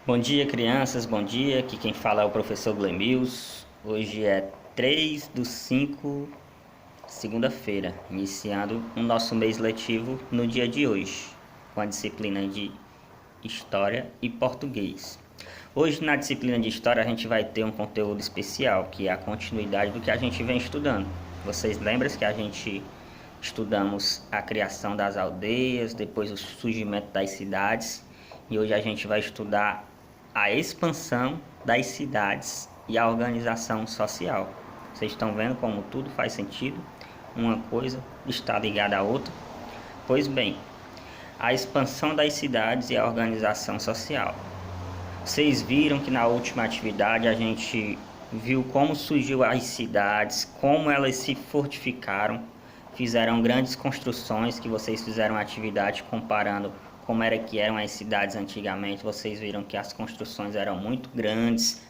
Bom dia, crianças, bom dia. Aqui quem fala é o professor Glemils. Hoje é 3/5, segunda-feira, iniciando o nosso mês letivo no dia de hoje, com a disciplina de História e Português. Hoje, na disciplina de História, a gente vai ter um conteúdo especial, que é a continuidade do que a gente vem estudando. Vocês lembram que a gente estudamos a criação das aldeias, depois o surgimento das cidades, e hoje a gente vai estudar a expansão das cidades e a organização social. Vocês estão vendo como tudo faz sentido? Uma coisa está ligada à outra? Pois bem, a expansão das cidades e a organização social. Vocês viram que na última atividade a gente viu como surgiu as cidades, como elas se fortificaram, fizeram grandes construções, que vocês fizeram atividade comparando como era que eram as cidades antigamente. Vocês viram que as construções eram muito grandes,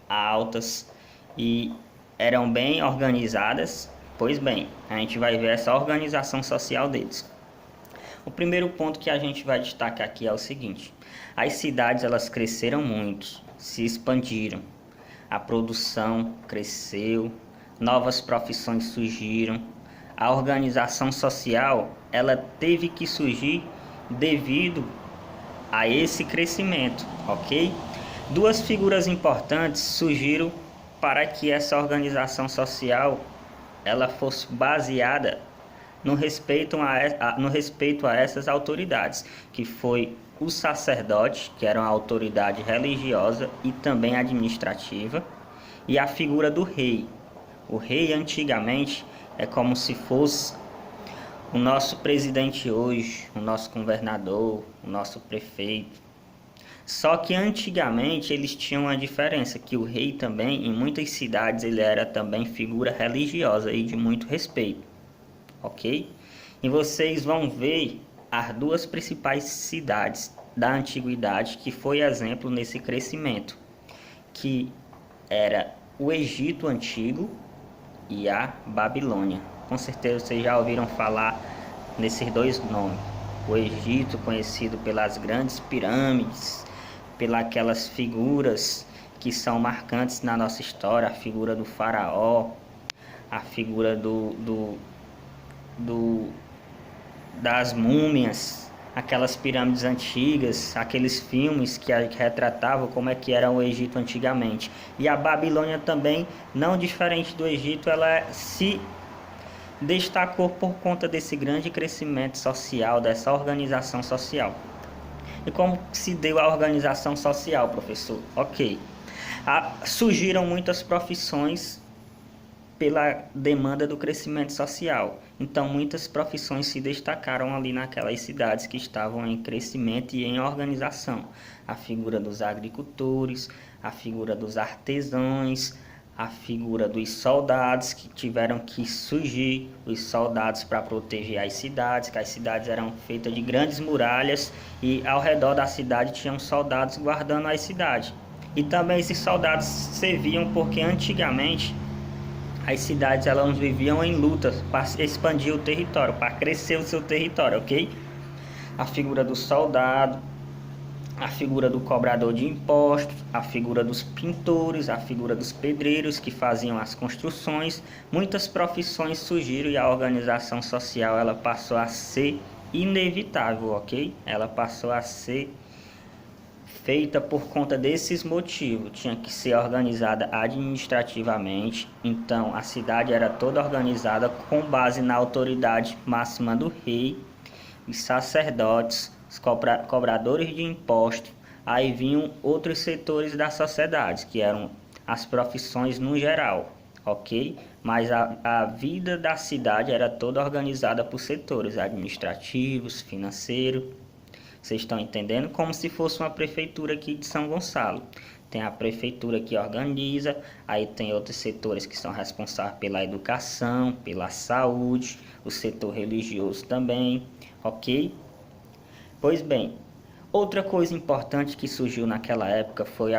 altas e eram bem organizadas. Pois bem, a gente vai ver essa organização social deles. O primeiro ponto que a gente vai destacar aqui é o seguinte: as cidades elas cresceram muito, se expandiram, a produção cresceu, novas profissões surgiram, a organização social ela teve que surgir devido a esse crescimento, ok? Duas figuras importantes surgiram para que essa organização social ela fosse baseada no respeito a essas autoridades, que foi o sacerdote, que era uma autoridade religiosa e também administrativa, e a figura do rei. O rei antigamente é como se fosse o nosso presidente hoje, o nosso governador, o nosso prefeito. Só que antigamente eles tinham uma diferença, que o rei também, em muitas cidades, ele era também figura religiosa e de muito respeito, ok? E vocês vão ver as duas principais cidades da antiguidade que foi exemplo nesse crescimento, que era o Egito Antigo e a Babilônia. Com certeza vocês já ouviram falar nesses dois nomes. O Egito, conhecido pelas grandes pirâmides, pelas aquelas figuras que são marcantes na nossa história, a figura do faraó, a figura das múmias, aquelas pirâmides antigas, aqueles filmes que retratavam como é que era o Egito antigamente. E a Babilônia também, não diferente do Egito, ela se destacou por conta desse grande crescimento social, dessa organização social. E como se deu a organização social, professor? Ok. Surgiram muitas profissões pela demanda do crescimento social. Então, muitas profissões se destacaram ali naquelas cidades que estavam em crescimento e em organização. A figura dos agricultores, a figura dos artesãos, a figura dos soldados que tiveram que surgir, os soldados para proteger as cidades, que as cidades eram feitas de grandes muralhas e ao redor da cidade tinham soldados guardando as cidades. E também esses soldados serviam porque antigamente as cidades elas viviam em lutas para expandir o território, para crescer o seu território, ok? A figura do soldado, a figura do cobrador de impostos, a figura dos pintores, a figura dos pedreiros que faziam as construções. Muitas profissões surgiram e a organização social ela passou a ser inevitável, ok? Ela passou a ser feita por conta desses motivos. Tinha que ser organizada administrativamente, então a cidade era toda organizada com base na autoridade máxima do rei, os sacerdotes, os cobradores de impostos. Aí vinham outros setores da sociedade, que eram as profissões no geral, ok? Mas a vida da cidade era toda organizada por setores administrativos, financeiros. Vocês estão entendendo? Como se fosse uma prefeitura aqui de São Gonçalo. Tem a prefeitura que organiza, aí tem outros setores que são responsáveis pela educação, pela saúde, o setor religioso também, ok? Pois bem, outra coisa importante que surgiu naquela época foi,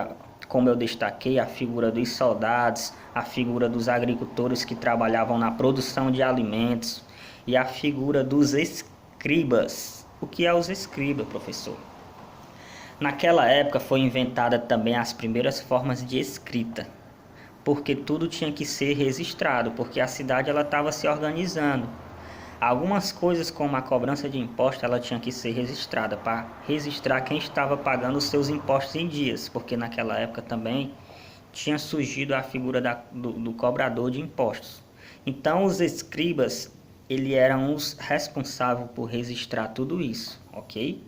como eu destaquei, a figura dos soldados, a figura dos agricultores que trabalhavam na produção de alimentos e a figura dos escribas. O que é os escribas, professor? Naquela época foi inventada também as primeiras formas de escrita, porque tudo tinha que ser registrado, porque a cidade ela estava se organizando. Algumas coisas como a cobrança de imposto ela tinha que ser registrada para registrar quem estava pagando os seus impostos em dias, porque naquela época também tinha surgido a figura do cobrador de impostos. Então os escribas ele eram os responsáveis por registrar tudo isso, ok?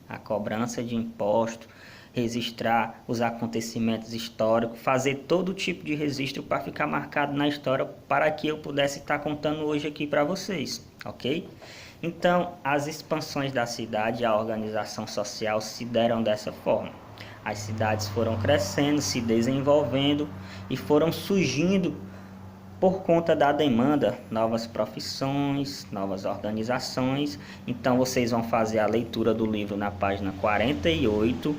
A cobrança de imposto, registrar os acontecimentos históricos, fazer todo tipo de registro para ficar marcado na história para que eu pudesse estar contando hoje aqui para vocês, ok? Então, as expansões da cidade e a organização social se deram dessa forma. As cidades foram crescendo, se desenvolvendo e foram surgindo por conta da demanda, novas profissões, novas organizações. Então vocês vão fazer a leitura do livro na página 48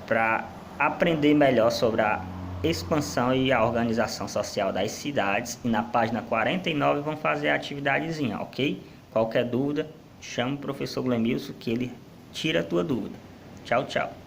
para aprender melhor sobre a expansão e a organização social das cidades. E na página 49 vão fazer a atividadezinha, ok? Qualquer dúvida, chama o professor Glemilson que ele tira a tua dúvida. Tchau, tchau.